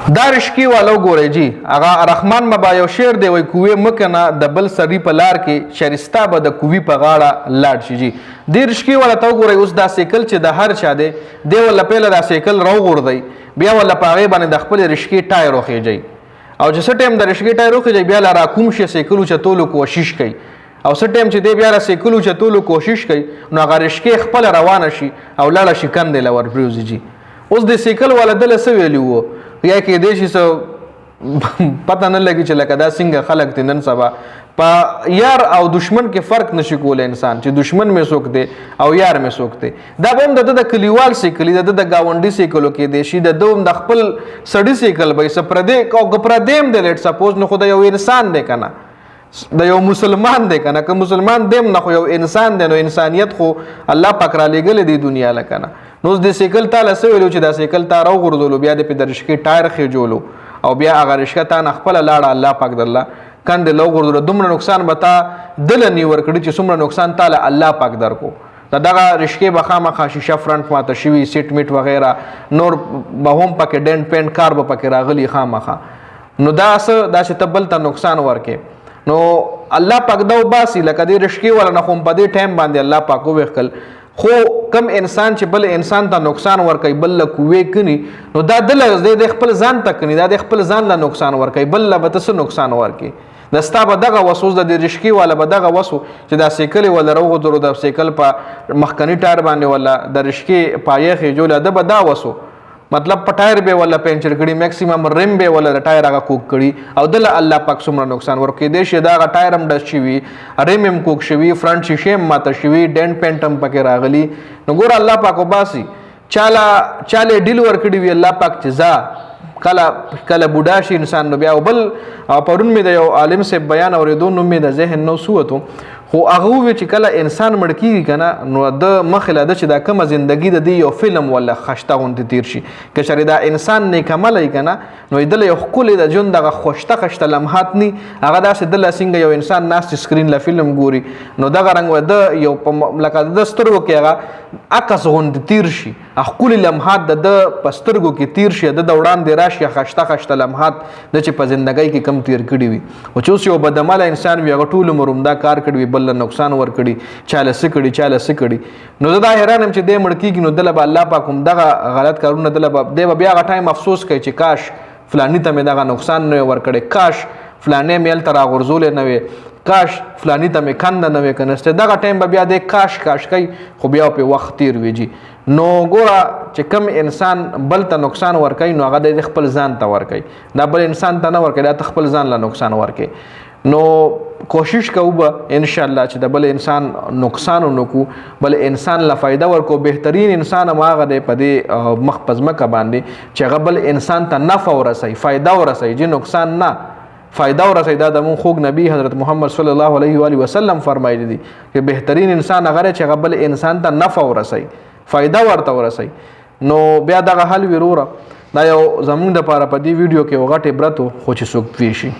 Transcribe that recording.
دا رشکی والو ګورئ جی هغه رحمان بابا یو شعر دی وایي کوې مه کنه د بل سړي په لار کې شریستا به د کوي په غاړه لاړ شي جی دې رشکی والا ته وګورئ اوس دا سیکل چې د هر چا دی دی ورله پیله دا سیکل راوغورځئ بیا ورله په هغې باندې د خپلې رشکې ټایر وخیجئ او چې څه ټایم د رشکې ټایر وخیجئ بیا له راکوم شي سیکل اوچتولو کوشش کوي او څه ټایم چې دی بیا له سیکل اوچتولو کوشش کوي نو هغه رشکې خپله روانه شي او لاړه شي کندې له ورپرېوځي جي اوس د سیکل والا دله څه ویلي وو یا کې دی شي څه پته نه لګي چې لکه دا څنګه خلک دي نن سبا په یار او دشمن کې فرق نشي کولی انسان چې دشمن مې څوک دی او یار مې څوک دی دا به هم د ده د کلیوال سیکل د ده د ګاونډي سیکلو کې دی شي د ده هم د خپل سړي سیکل به څه پردی او که پردی هم دی لیټ سپوز نو خو د یو انسان دی که نه د یو مسلمان دی که نه که مسلمان دی هم نه خو یو انسان دی نو انسانیت خو الله پاک را لیږلی دی دنیا له که نه نو اوس د سیکل تا له څه ویلو چې دا سیکل تا راوغورځولو بیا د پې د رشکې ټایر خېجولو او بیا هغه رشکه تا نه خپله لاړه الله پاک درله کندې له وغورځولو دومره نقصان به تا دله نی ورکړي چې څومره نقصان تا له الله پاک درکو د دغه رشکې به خامخا شیشه فرنټ ماته شوي سیټ میټ وغیره نور به هم پکې ډینټ پینټ کار به پکې راغلي خامخا نو دا څه دا چې ته بل ته نقصان ورکې نو الله پاک دا وباسي لکه دې رشکې والا نه خو په دې ټایم باندې الله پاک وویښکل خو کم انسان چې بل انسان ته نقصان ورکوي بل له کوې کني نو دا دله د خپل ځان ته کني دا د خپل ځان له نقصان ورکوي بل له به ته څه نقصان ورکوي د ستا به دغه وس اوس د دې رشکې والا به دغه وس چې دا سیکل یې وله راوغورځولو د سیکل په مخکني ټایر باندې وله د رشکې پایه خېجوله ده به دا وسو مطلب په ټایر به ولا پنچر کړي میکسیمم ریم به ولا د ټایر هغه کوک کړي او دله الله پاک څومره نقصان ورکړي دی شي دا هغه ټایر هم ډس شوي ریم هم کوک شوي فرنټ شیشې هم ماته شوي ډینټ پینټ هم پکې راغلي نو ګوره الله پاک وباسي چاله ډیل ورکړي وي الله پاک چې ځه کله بوډا شي انسان نو بیا بل پرون مې د یو عالم صاحب بیان اورېدو نو مې د ذهن نو سوتو خو هغه وویل چې کله انسان مړ کېږي که نه نو د مخې له ده چې دا کومه زندګي د دې یو فلم ولا خشته غوندې تیر شي که چېرې دا انسان نیکعمله وي که نه نو دله یو ښکلې د ژوند دغه خشته لمحات ني هغه داسې دله څنګه یو انسان ناست سکرین له فلم ګوري نو دغه رنګ د یو لکه د سترګو کې هغه عکس غوندې تیر شي ښکلي لمحات د ده په سترګو کې تیر شي د وړاندې راشي خشته لمحات د چې په زندګۍ کې کم تیر کړي وي خو چې اوس یو بدعمله انسان وي هغه ټول عمر همدا کار کړي وي بل نقصان ورکړي چاله څه کړي چاله څه کړي نو زه دا حیران یم چې دی مړ کېږي نو دله به الله پاک هم دغه غلط کارونه دله به دی به بیا هغه ټایم افسوس کوي چې کاش فلاني ته مې دغه نقصان نه وی ورکړی کاش فلانی مې هلته راغورځولی نه وی کاش فلانی ته مې کنده نه وی کنستی دغه ټایم به بیا دی کاش کوي خو بیا پې وخت تیر وي جي نو ګوره چې کم انسان بل ته نقصان ورکوي نو هغه د خپل ځان ته ورکوي دا بل انسان ته نه ورکوي دا ته خپل ځان له نقصان ورکوي نو کوشش کوو به انشاءالله چې د بل انسان نقصان ونکو بل انسان له فایده ورکو بهترین انسان هم هغه دی په دې مخ په ځمکه باندې چې هغه بل انسان ته نفع ورسوي فایده ورسوي چې نقصان نه فایده ورسوي دا د مون خوږ نبی حضرت محمد صلی الله علیه و وسلم فرمایلی دي چې بهترین انسان هغه چې هغه بل انسان ته نفع ورسوي فایده ورته ورسوي نو بیا دغه حل وروره دا یو زمونږ دپاره په دې ویډیو کې یو غټ عبرت و خو چې څوک پوه شي